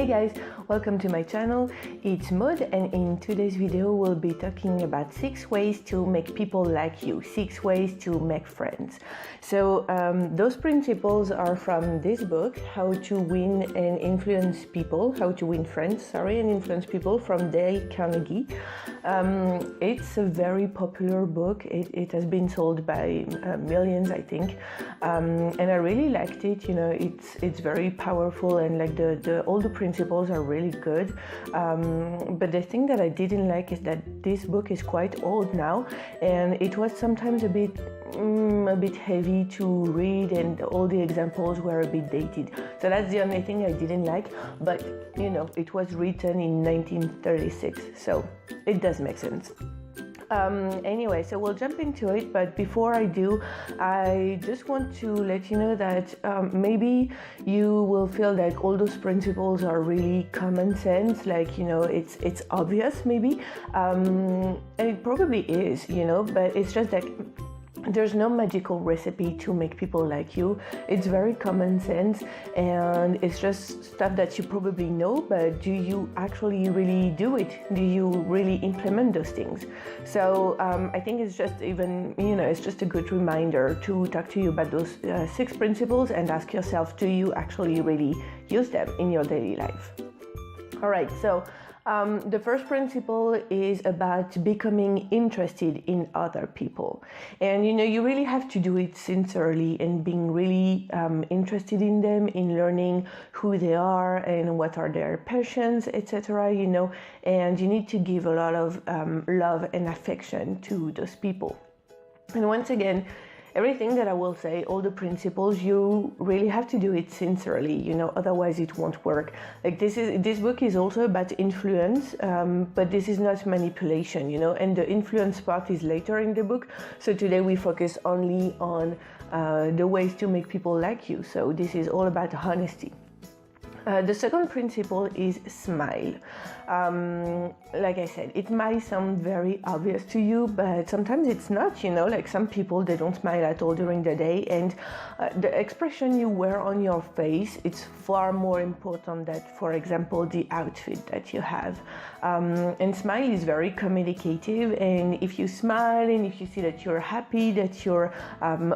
guys, welcome to my channel. It's Maud, and in today's video we'll be talking about 6 ways to make people like you, 6 ways to make friends. So those principles are from this book, How to Win and Influence People, How to Win Friends, and Influence People, from Dale Carnegie. It's a very popular book. It has been sold by millions, I think, and I really liked it. You know, it's very powerful, and like all the principles are really good. But the thing that I didn't like is that this book is quite old now, and it was sometimes a bit heavy to read, and all the examples were a bit dated. So that's the only thing I didn't like. But you know, it was written in 1936, so it does make sense. Anyway, so we'll jump into it, but before I do, I just want to let you know that maybe you will feel like all those principles are really common sense, like, you know, it's obvious maybe, and it probably is, you know, but it's just that there's no magical recipe to make people like you. It's very common sense, and it's just stuff that you probably know, but do you actually really do it? Do you really implement those things? So I think it's just it's just a good reminder to talk to you about those 6 principles and ask yourself, do you actually really use them in your daily life? All right, so the first principle is about becoming interested in other people. And you know, you really have to do it sincerely and being really interested in them, in learning who they are and what are their passions, etc. You know, and you need to give a lot of love and affection to those people. And once again, everything that I will say, all the principles, you really have to do it sincerely, you know, otherwise it won't work. Like this book is also about influence, but this is not manipulation, you know, and the influence part is later in the book. So today we focus only on the ways to make people like you. So this is all about honesty. The second principle is smile. Like I said, it might sound very obvious to you, but sometimes it's not, you know, like some people, they don't smile at all during the day, and the expression you wear on your face, it's far more important than, for example, the outfit that you have. And smile is very communicative, and if you smile and if you see that you're happy, that you're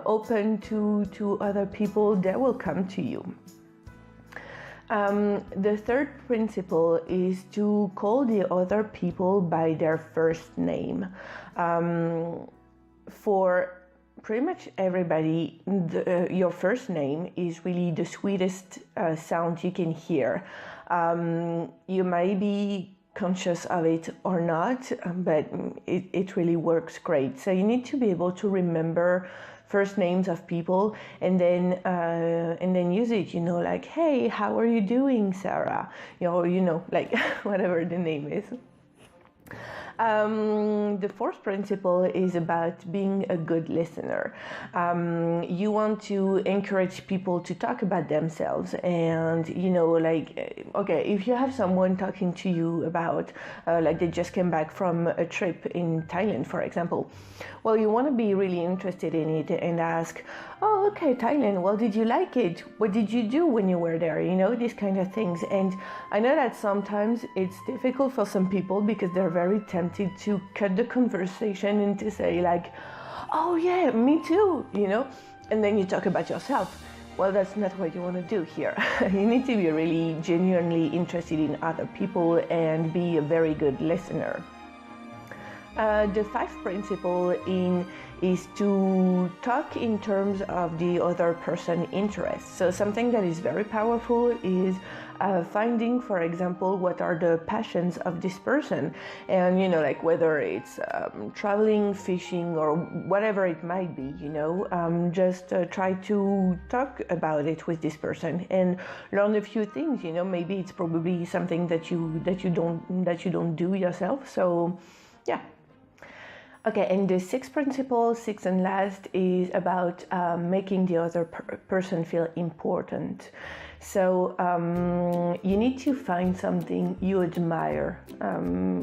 open to other people, they will come to you. The third principle is to call the other people by their first name. For pretty much everybody, your first name is really the sweetest sound you can hear. You might be conscious of it or not, but it really works great. So you need to be able to remember first names of people, and then use it, you know, like, hey, how are you doing, Sarah? You know, like whatever the name is. The fourth principle is about being a good listener. You want to encourage people to talk about themselves, and you know, like, okay, if you have someone talking to you about like they just came back from a trip in Thailand, for example, well, you want to be really interested in it and ask, oh, okay, Thailand, well, did you like it? What did you do when you were there? You know, these kind of things. And I know that sometimes it's difficult for some people because they're very tempted to cut the conversation and to say like, oh yeah, me too, you know, and then you talk about yourself. Well, that's not what you want to do here. You need to be really genuinely interested in other people and be a very good listener. The 5th principle is to talk in terms of the other person's interests. So something that is very powerful is finding, for example, what are the passions of this person, and you know, like whether it's traveling, fishing, or whatever it might be, you know, just try to talk about it with this person and learn a few things. You know, maybe it's probably something that you don't do yourself. So yeah. Okay, and the 6th principle, 6th and last, is about making the other person feel important. So you need to find something you admire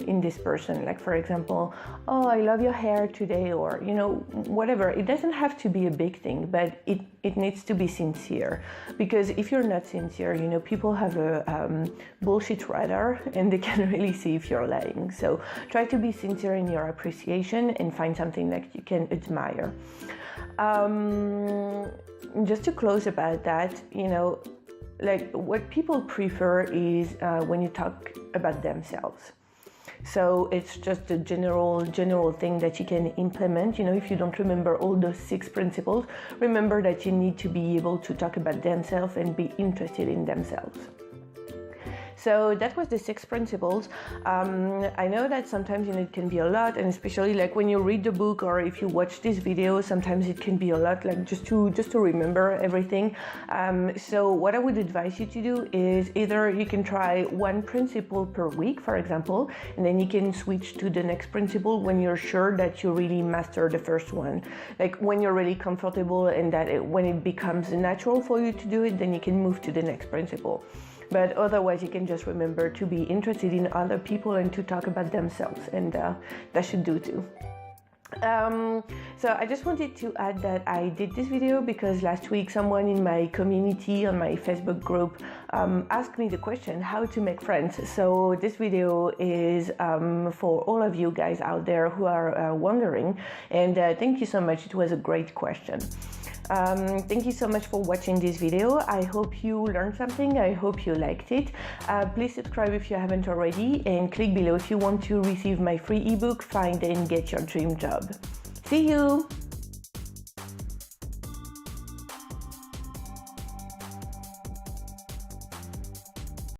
in this person. Like, for example, oh, I love your hair today, or, you know, whatever. It doesn't have to be a big thing, but it needs to be sincere. Because if you're not sincere, you know, people have a bullshit radar and they can really see if you're lying. So try to be sincere in your appreciation and find something that you can admire. Just to close about that, you know, like what people prefer is when you talk about themselves. So it's just a general thing that you can implement. You know, if you don't remember all those 6 principles, remember that you need to be able to talk about themselves and be interested in themselves. So that was the 6 principles. I know that sometimes, you know, it can be a lot, and especially like when you read the book or if you watch this video, sometimes it can be a lot, like just to remember everything. So what I would advise you to do is either you can try 1 principle per week, for example, and then you can switch to the next principle when you're sure that you really master the first one. Like when you're really comfortable and that when it becomes natural for you to do it, then you can move to the next principle. But otherwise, you can just remember to be interested in other people and to talk about themselves, and that should do too. So I just wanted to add that I did this video because last week someone in my community on my Facebook group asked me the question how to make friends. So this video is for all of you guys out there who are wondering, and thank you so much. It was a great question. Thank you so much for watching this video. I hope you learned something. I hope you liked it. Please subscribe if you haven't already, and click below if you want to receive my free ebook, Find and Get Your Dream Job. See you!